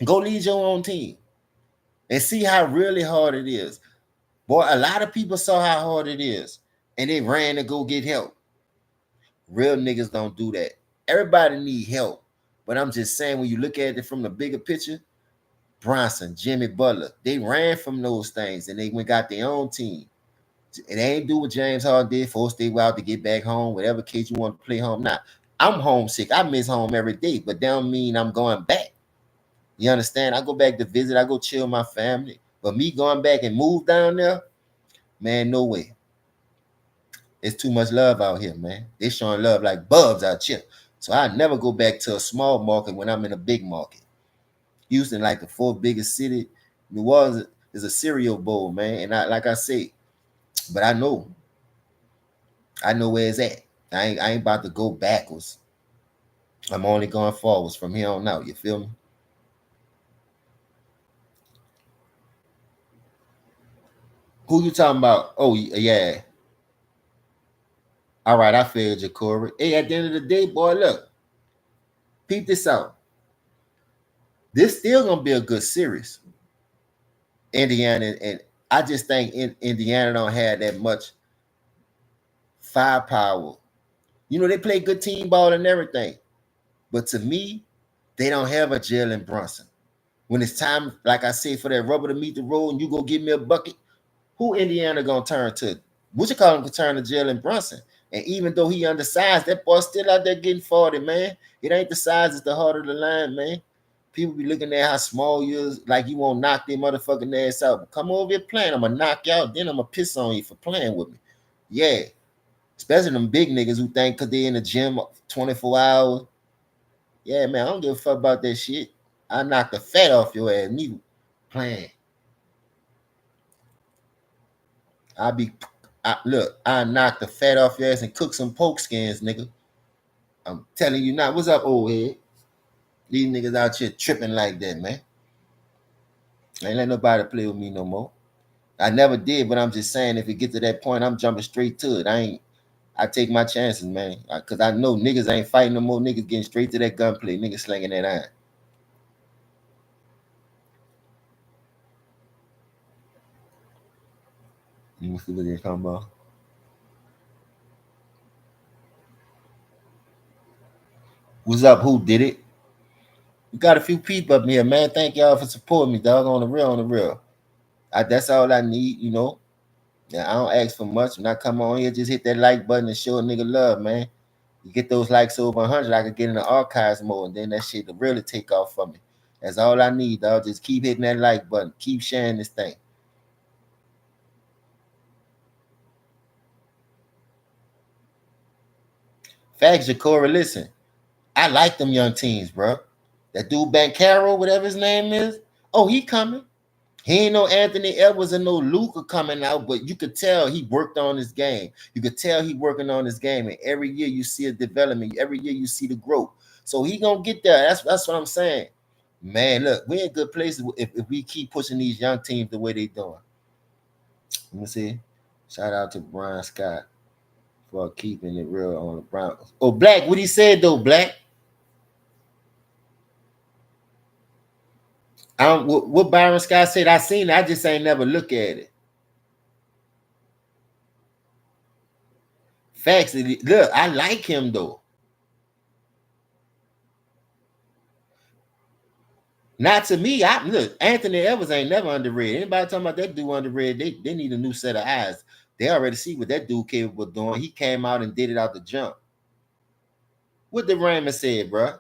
Go lead your own team and see how really hard it is. Boy, a lot of people saw how hard it is and they ran to go get help. Real niggas don't do that. Everybody need help. But I'm just saying, when you look at it from the bigger picture, Bronson, Jimmy Butler, they ran from those things and they went got their own team. It ain't do what James Harden did, forced they out to get back home, whatever case you want to play home. Now, I'm homesick. I miss home every day, but that don't mean I'm going back. You understand? I go back to visit, I go chill with my family. But me going back and move down there, man, no way. It's too much love out here, man. They showing love like bubs out here. So I never go back to a small market when I'm in a big market. Houston, like the fourth biggest city. New Orleans is a cereal bowl, man. And like I say, but I know where it's at. I ain't about to go backwards. I'm only going forwards from here on out. You feel me? Who you talking about? Oh yeah, All right, I feel you, Corey. Hey, at the end of the day, boy, look, peep this out. This still gonna be a good series. Indiana and I just think Indiana don't have that much firepower. You know, they play good team ball and everything. But to me, they don't have a Jalen Brunson. When it's time, like I said, for that rubber to meet the road and you go give me a bucket, who Indiana gonna turn to? What you call him to turn to Jalen Brunson? And even though he undersized, that boy still out there getting 40, man. It ain't the size, it's the heart of the line, man. People be looking at how small you is, like you won't knock their motherfucking ass out. But come over here playing, I'm gonna knock you out, then I'm gonna piss on you for playing with me. Yeah. Especially them big niggas who think because they in the gym 24 hours. Yeah, man, I don't give a fuck about that shit. I knock the fat off your ass, me playing. I knock the fat off your ass and cook some poke skins, nigga. I'm telling you now. What's up, old head? These niggas out here tripping like that, man. I ain't let nobody play with me no more. I never did, but I'm just saying if it get to that point, I'm jumping straight to it. I take my chances, man. Cause I know niggas ain't fighting no more. Niggas getting straight to that gunplay. Niggas slinging that iron. You see what they're talking about? What's up? Who did it? We got a few people up here, man. Thank y'all for supporting me, dog. On the real, on the real. That's all I need, you know. Yeah, I don't ask for much. When I come on here, just hit that like button and show a nigga love, man. You get those likes over 100, I could get in the archives mode, and then that shit will really take off for me. That's all I need, dog. Just keep hitting that like button. Keep sharing this thing. Facts, Jacora, listen. I like them young teams, bro. That dude Bancaro, whatever his name is. Oh, he coming. He ain't no Anthony Edwards and no Luca coming out, but you could tell he worked on his game. You could tell he working on his game, and every year you see a development. Every year you see the growth. So he gonna get there. That's what I'm saying. Man, look, we in good places if we keep pushing these young teams the way they doing. Let me see. Shout out to Brian Scott for keeping it real on the Browns. Oh, Black, what he said though, Black. I don't what Byron Scott said. I seen it. I just ain't never look at it. Facts. Look, I like him though. Not to me. I look, Anthony Edwards ain't never underrated. Anybody talking about that dude underrated, they need a new set of eyes. They already see what that dude capable of doing. He came out and did it out the jump. What the Raymond said, bro.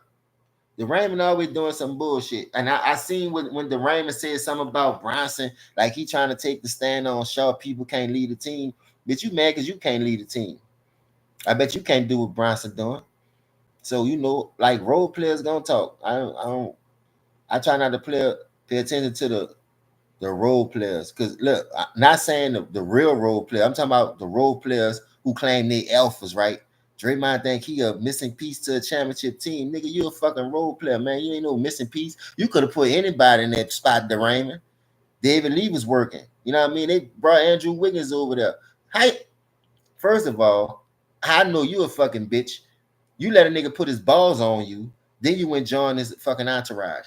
The Raymond always doing some bullshit. And I seen when the Raymond said something about Bronson, like he trying to take the stand on Shaw, people can't lead the team. But you mad because you can't lead the team. I bet you can't do what Bronson doing. So you know, like role players gonna talk. I try not to pay attention to the role players. Because look, I'm not saying the real role player. I'm talking about the role players who claim they alphas, right? Draymond think he a missing piece to a championship team. Nigga, you a fucking role player, man. You ain't no missing piece. You could have put anybody in that spot, the Raymond. David Lee was working. You know what I mean? They brought Andrew Wiggins over there. How, first of all, I know you a fucking bitch. You let a nigga put his balls on you, then you went join his fucking entourage.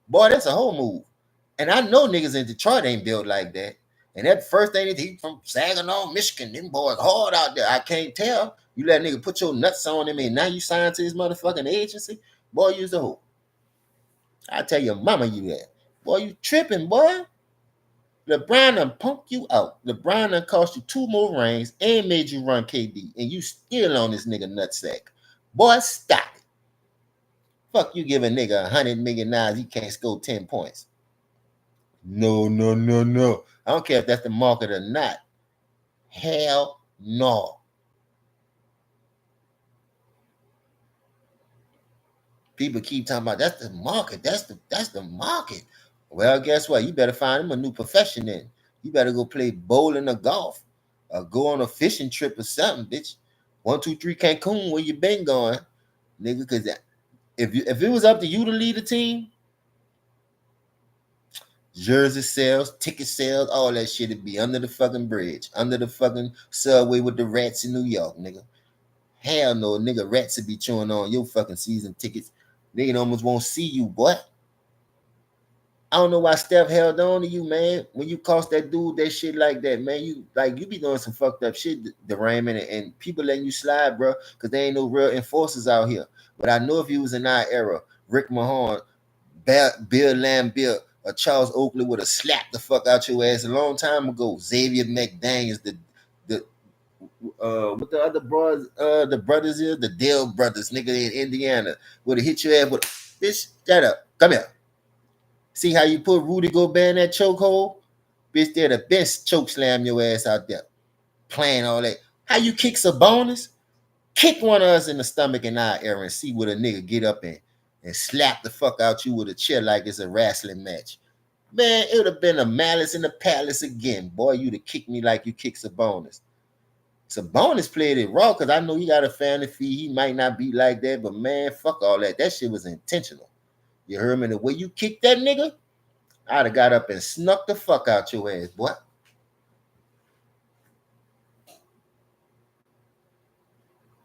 Boy, that's a whole move. And I know niggas in Detroit ain't built like that. And that first thing that he from Saginaw, Michigan, them boys hard out there. I can't tell. You let a nigga put your nuts on him and now you signed to his motherfucking agency. Boy, you's a hoe. I tell your mama you that. Boy, you tripping, boy. LeBron done punked you out. LeBron done cost you 2 more rings and made you run KD. And you still on this nigga nutsack. Boy, stop it. Fuck you give a nigga $100 million, he can't score 10 points. No, no, no, no. I don't care if that's the market or not. Hell no. People keep talking about that's the market. That's the market. Well, guess what? You better find him a new profession then. You better go play bowling or golf. Or go on a fishing trip or something, bitch. 1, 2, 3 Cancun, where you been going, nigga? Because if it was up to you to lead the team, jersey sales, ticket sales, all that shit would be under the fucking bridge, under the fucking subway with the rats in New York, nigga. Hell no, nigga, rats will be chewing on your fucking season tickets. Nigga almost won't see you, boy. I don't know why Steph held on to you, man. When you cost that dude that shit like that, man, you be doing some fucked up shit, the Raymond, and people letting you slide, bro, because there ain't no real enforcers out here. But I know if you was in our era, Rick Mahorn, Bill Lambier, or Charles Oakley would have slapped the fuck out your ass a long time ago. Xavier McDaniels, the what the other brothers, the brothers is the Dale brothers, nigga in Indiana, would have hit your ass with, bitch, shut up, come here. See how you put Rudy Gobert in that chokehold? Bitch, they're the best choke slam your ass out there. Playing all that. How you kick Sabonis? Kick one of us in the stomach in our era and see what a nigga get up and slap the fuck out you with a chair like it's a wrestling match. Man, it would have been a Malice in the Palace again. Boy, you'd have kicked me like you kicked Sabonis. Sabonis played it raw because I know he got a family fee. He might not be like that, but man, fuck all that. That shit was intentional. You heard me? The way you kicked that nigga, I'd have got up and snuck the fuck out your ass, boy.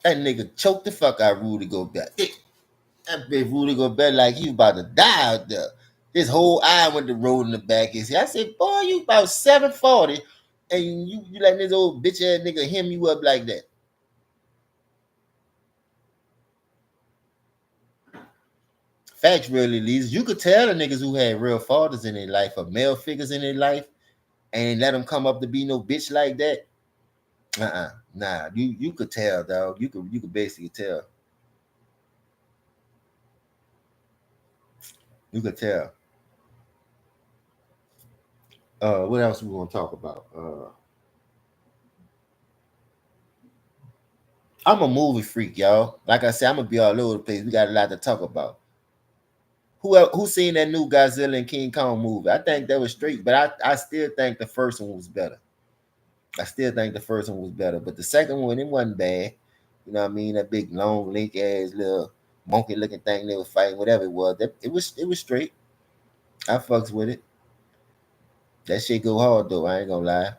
That nigga choked the fuck out Rudy Gobert. That bitch Rudy Gobert like he was about to die out there. His whole eye went to roll in the back of his head. I said, boy, you about 740, and you letting this old bitch ass nigga hem you up like that. Facts really leads. You could tell the niggas who had real fathers in their life or male figures in their life and let them come up to be no bitch like that. Nah. You could tell, dog. You could basically tell. You could tell. What else we gonna talk about? I'm a movie freak, y'all. Like I said, I'm gonna be all over the place. We got a lot to talk about. Who seen that new Godzilla and King Kong movie? I think that was straight, but I still think the first one was better. I still think the first one was better, but the second one it wasn't bad. You know what I mean? That big long link ass little monkey looking thing they were fighting, whatever it was. It was straight. I fucks with it. That shit go hard though. I ain't gonna lie.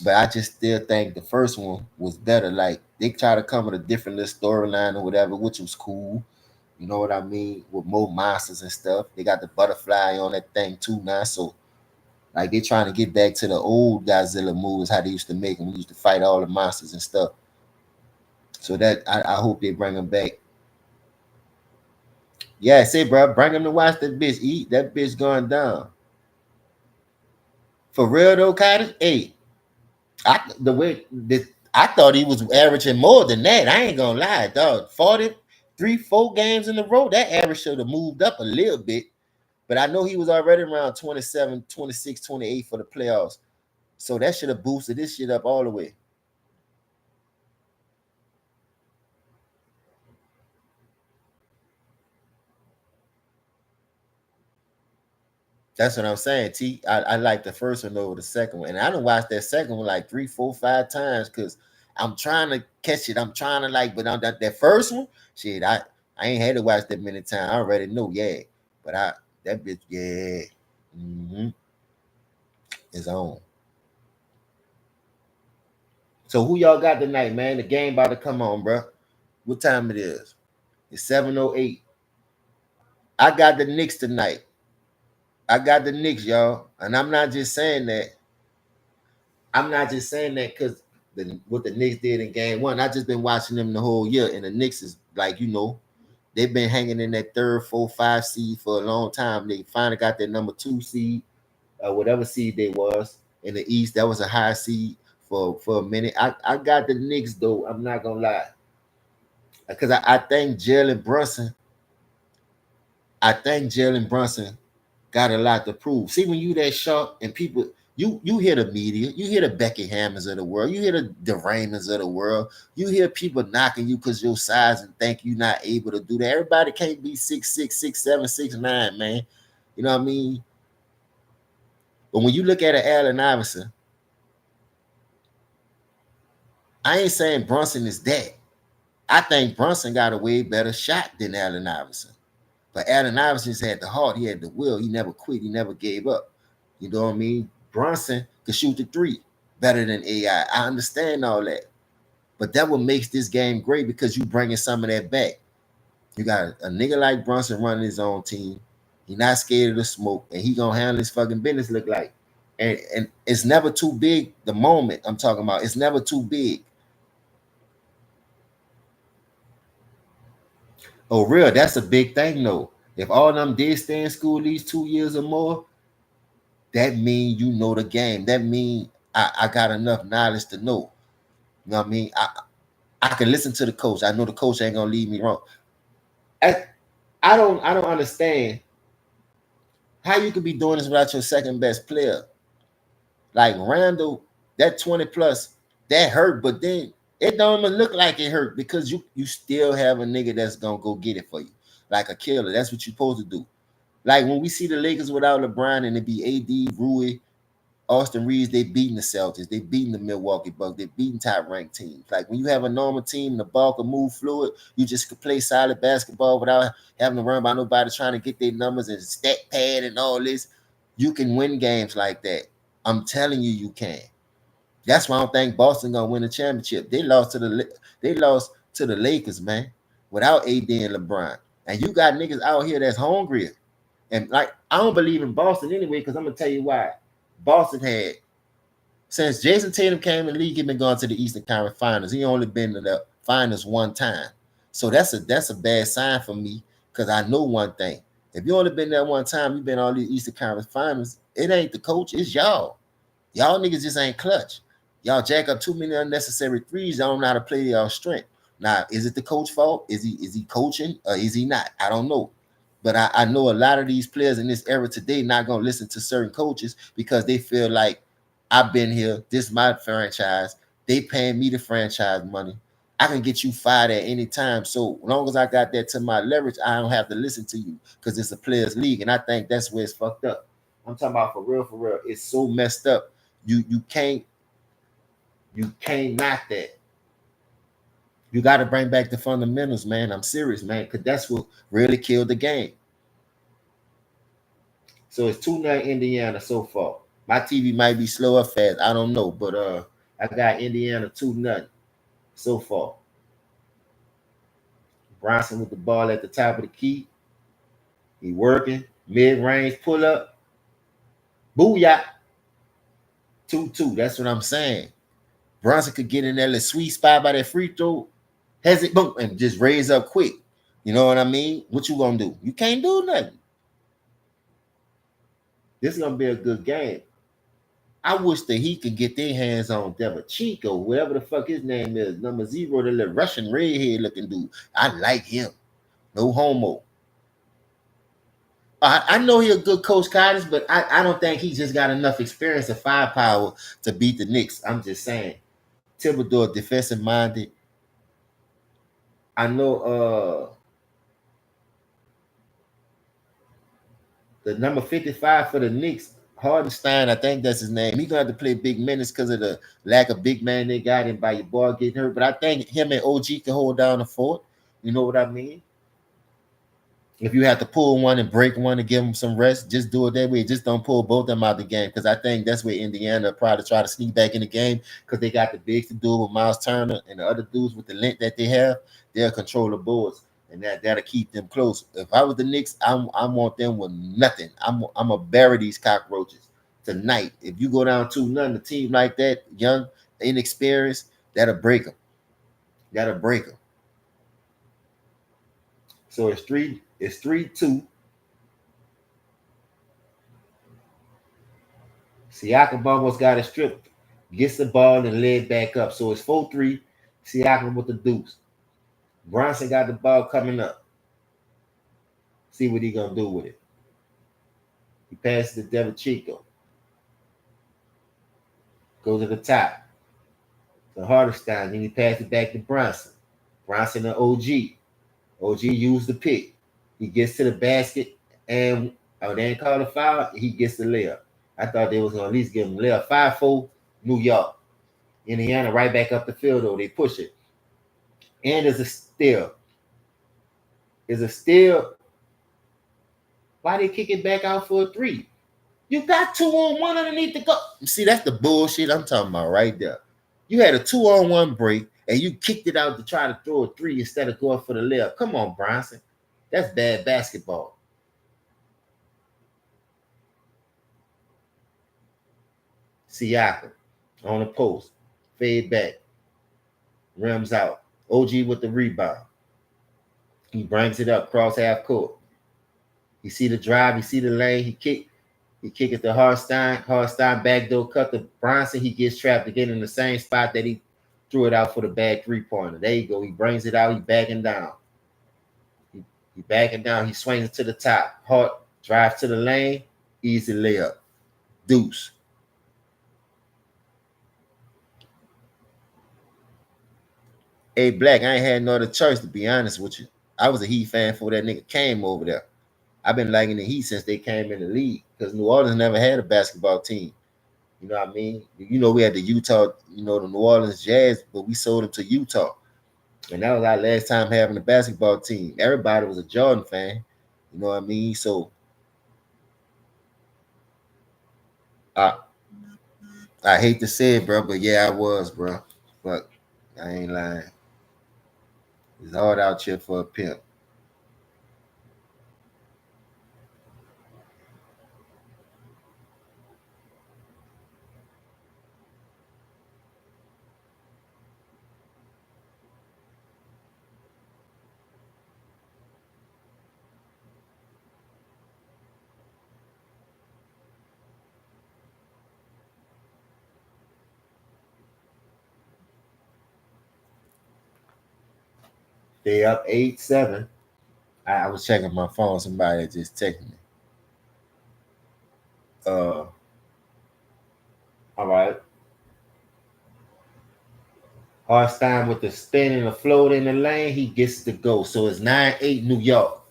But I just still think the first one was better. Like they try to come with a different little storyline or whatever, which was cool. You know what I mean? With more monsters and stuff. They got the butterfly on that thing too now. So like they trying to get back to the old Godzilla movies, how they used to make them. We used to fight all the monsters and stuff. So that I hope they bring them back. Yeah, say bro, bring them to watch that bitch eat. That bitch going down. For real though, Cottage. Hey, the way that I thought he was averaging more than that. I ain't gonna lie, dog. 43, 4 games in a row. That average should have moved up a little bit. But I know he was already around 27, 26, 28 for the playoffs. So that should have boosted this shit up all the way. That's what I'm saying. I like the first one over the second one. And I done watched that second one like 3, 4, 5 times because I'm trying to catch it. I'm trying to like, but on that first one, shit, I ain't had to watch that many times. I already know, yeah. But that bitch, yeah, is on. So who y'all got tonight, man? The game about to come on, bro. What time it is? It's 7:08. I got the Knicks tonight. I got the Knicks, y'all. And I'm not just saying that. I'm not just saying that because what the Knicks did in game one. I just been watching them the whole year. And the Knicks is like, they've been hanging in that 3rd, 4th, 5 seed for a long time. They finally got their number 2 seed, whatever seed they was in the East. That was a high seed for a minute. I got the Knicks though. I'm not gonna lie. Because I think Jalen Brunson, got a lot to prove. See, when you that sharp and people, you hear the media, you hear the Becky Hammers of the world, you hear the Raymonds of the world, you hear people knocking you because your size and think you're not able to do that. Everybody can't be 6'6", 6'7", 6'9", man. You know what I mean? But when you look at an Allen Iverson, I ain't saying Brunson is that. I think Brunson got a way better shot than Allen Iverson. But Allen Iverson just had the heart, he had the will, he never quit, he never gave up. You know what I mean? Brunson could shoot the three better than AI. I understand all that. But that what makes this game great because you bringing some of that back. You got a nigga like Brunson running his own team. He not scared of the smoke, and he gonna handle his fucking business. Look like, and it's never too big. The moment I'm talking about, it's never too big. Oh, real, that's a big thing though. If all of them did stay in school these 2 years or more, that mean you know the game. That mean I got enough knowledge to know. You know what I mean? I can listen to the coach. I know the coach ain't gonna lead me wrong. I, I don't understand how you could be doing this without your second best player. Like Randall, that 20 plus, that hurt, but then it don't even look like it hurt because you still have a nigga that's gonna go get it for you. Like a killer. That's what you're supposed to do. Like when we see the Lakers without LeBron and it be AD, Rui, Austin Reeves, they beating the Celtics, they beating the Milwaukee Bucks, they beating top ranked teams. Like when you have a normal team, the ball can move fluid, you just can play solid basketball without having to run by nobody trying to get their numbers and stat pad and all this. You can win games like that. I'm telling you, you can. That's why I don't think Boston gonna win a championship. They lost to the Lakers, man, without AD and LeBron. And you got niggas out here that's hungry. And like I don't believe in Boston anyway, because I'm gonna tell you why. Boston had since Jason Tatum came in the league, he been going to the Eastern Conference Finals. He only been to the finals one time. So that's a bad sign for me because I know one thing. If you only been there one time, you've been all these Eastern Conference Finals. It ain't the coach, it's y'all. Y'all niggas just ain't clutch. Y'all jack up too many unnecessary threes. Y'all don't know how to play y'all strength. Now, is it the coach fault? Is he coaching or is he not? I don't know. But I know a lot of these players in this era today not gonna listen to certain coaches because they feel like I've been here. This is my franchise. They paying me the franchise money. I can get you fired at any time. So as long as I got that to my leverage, I don't have to listen to you because it's a players' league. And I think that's where it's fucked up. I'm talking about for real, for real. It's so messed up. You can't knock that. You got to bring back the fundamentals, man. I'm serious, man, because that's what really killed the game. So it's 2-0 Indiana so far. My TV might be slow or fast. I don't know. But I got Indiana 2-0 so far. Bronson with the ball at the top of the key. He working. Mid-range pull up. Booyah. 2-2. That's what I'm saying. Bronson could get in there, little sweet spot by that free throw. Has it boom and just raise up quick. You know what I mean? What you gonna do? You can't do nothing. This is gonna be a good game. I wish that he could get their hands on Chico, whatever the fuck his name is, number 0, the little Russian redhead looking dude. I like him. No homo. I know he's a good coach, Cottage, but I don't think he just got enough experience and firepower to beat the Knicks. I'm just saying. Thibodeau, defensive minded. I know the number 55 for the Knicks, Hardenstein, I think that's his name. He's gonna have to play big minutes because of the lack of big man they got and by your boy getting hurt. But I think him and OG can hold down the fort. You know what I mean? If you have to pull one and break one to give them some rest, just do it that way. Just don't pull both of them out of the game because I think that's where Indiana probably try to sneak back in the game because they got the bigs to do with Miles Turner and the other dudes with the length that they have. They'll control the boards and that'll keep them close. If I was the Knicks, I want them with nothing. I'm gonna bury these cockroaches tonight. If you go down 2-0, a team like that, young, inexperienced, that'll break them. That'll break them. So it's 3-2. Siakam almost got it stripped. Gets the ball and led back up. So it's 4-3. Siakam with the deuce. Bronson got the ball coming up. See what he gonna do with it. He passes to Devin Chico. Goes to the top. To Hardenstein. Then he passes it back to Bronson. Bronson to OG. OG used the pick. He gets to the basket and they ain't called a foul. He gets the layup. I thought they was gonna at least give him a layup. 5-4, New York. Indiana right back up the field though. They push it. And there's a steal. Is a steal. Why they kick it back out for a 3? You got 2-on-1 underneath the go. See, that's the bullshit I'm talking about right there. You had a 2-on-1 break. and you kicked it out to try to throw a three instead of going for the layup. Come on, Bronson. That's bad basketball. Siakam on the post. Fade back. Rims out. OG with the rebound. He brings it up cross half court. You see the drive. You see the lane. He kick it to Harstein. Harstein backdoor cut to Bronson. He gets trapped again in the same spot that he threw it out for the bad three-pointer. There you go. He brings it out. He backing down. He backing down. He swings it to the top. Hard drive to the lane. Easy layup. Deuce. Hey, Black, I ain't had no other choice, to be honest with you. I was a Heat fan before that nigga came over there. I've been liking the Heat since they came in the league because New Orleans never had a basketball team. You know what I mean? You know, we had the Utah, the New Orleans Jazz, but we sold them to Utah. And that was our last time having a basketball team. Everybody was a Jordan fan. You know what I mean? So I hate to say it, bro, but yeah, I was, bro. But I ain't lying. It's hard out here for a pimp. They up 8-7. I was checking my phone. Somebody just texted me. All right. Harstein with the spin and the float in the lane, he gets to go. So it's 9-8 New York.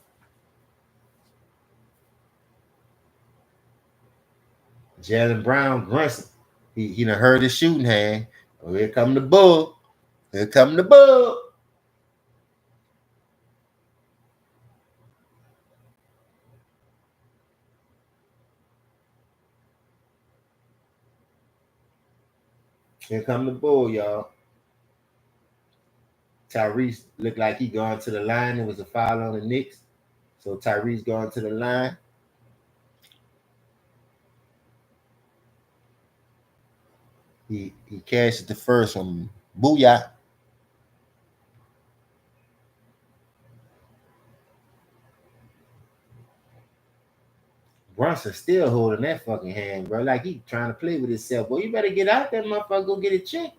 Jalen Brown grunts. He done heard his shooting hand. Oh, here come the bull. Here come the bull. Here come the bull, y'all. Tyrese looked like he going to the line. It was a foul on the Knicks. So Tyrese going to the line. He cashed the first one. Booyah. Brunson still holding that fucking hand, bro. Like he trying to play with himself. Boy, you better get out there, motherfucker. Go get it checked.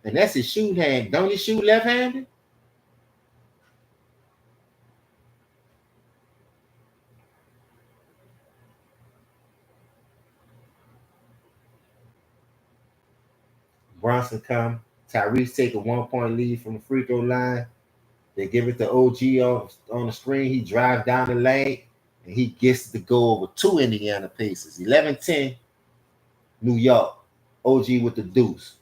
And that's his shooting hand. Don't he shoot left-handed? Bronson come. Tyrese take a 1-point lead from the free throw line. They give it to OG on the screen. He drives down the lane, and he gets to go over 2 Indiana Pacers. 11-10, New York. OG with the deuce.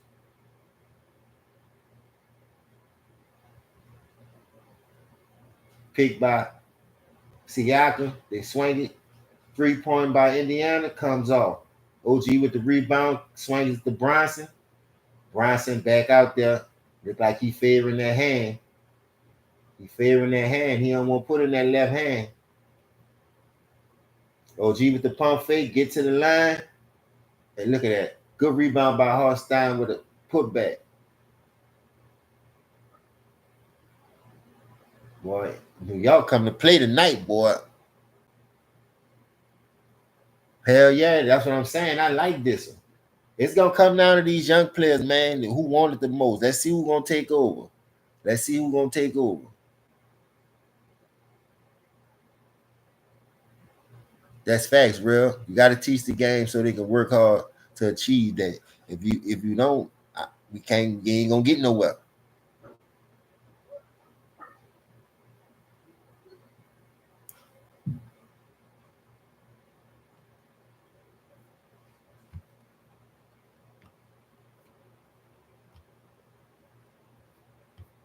Picked by Siakam. They swing it. 3-point by Indiana comes off. OG with the rebound. Swings it to Bronson. Bronson back out there. Look like he favoring that hand. He favoring that hand. He don't want to put in that left hand. OG with the pump fake. Get to the line. And look at that. Good rebound by Harstein with a putback. Boy, New York come to play tonight, boy. Hell yeah, that's what I'm saying. I like this one. It's gonna come down to these young players, man, who want it the most. Let's see who's gonna take over. Let's see who's gonna take over. That's facts, real. You got to teach the game so they can work hard to achieve that. If you don't, we can't. You ain't gonna get nowhere.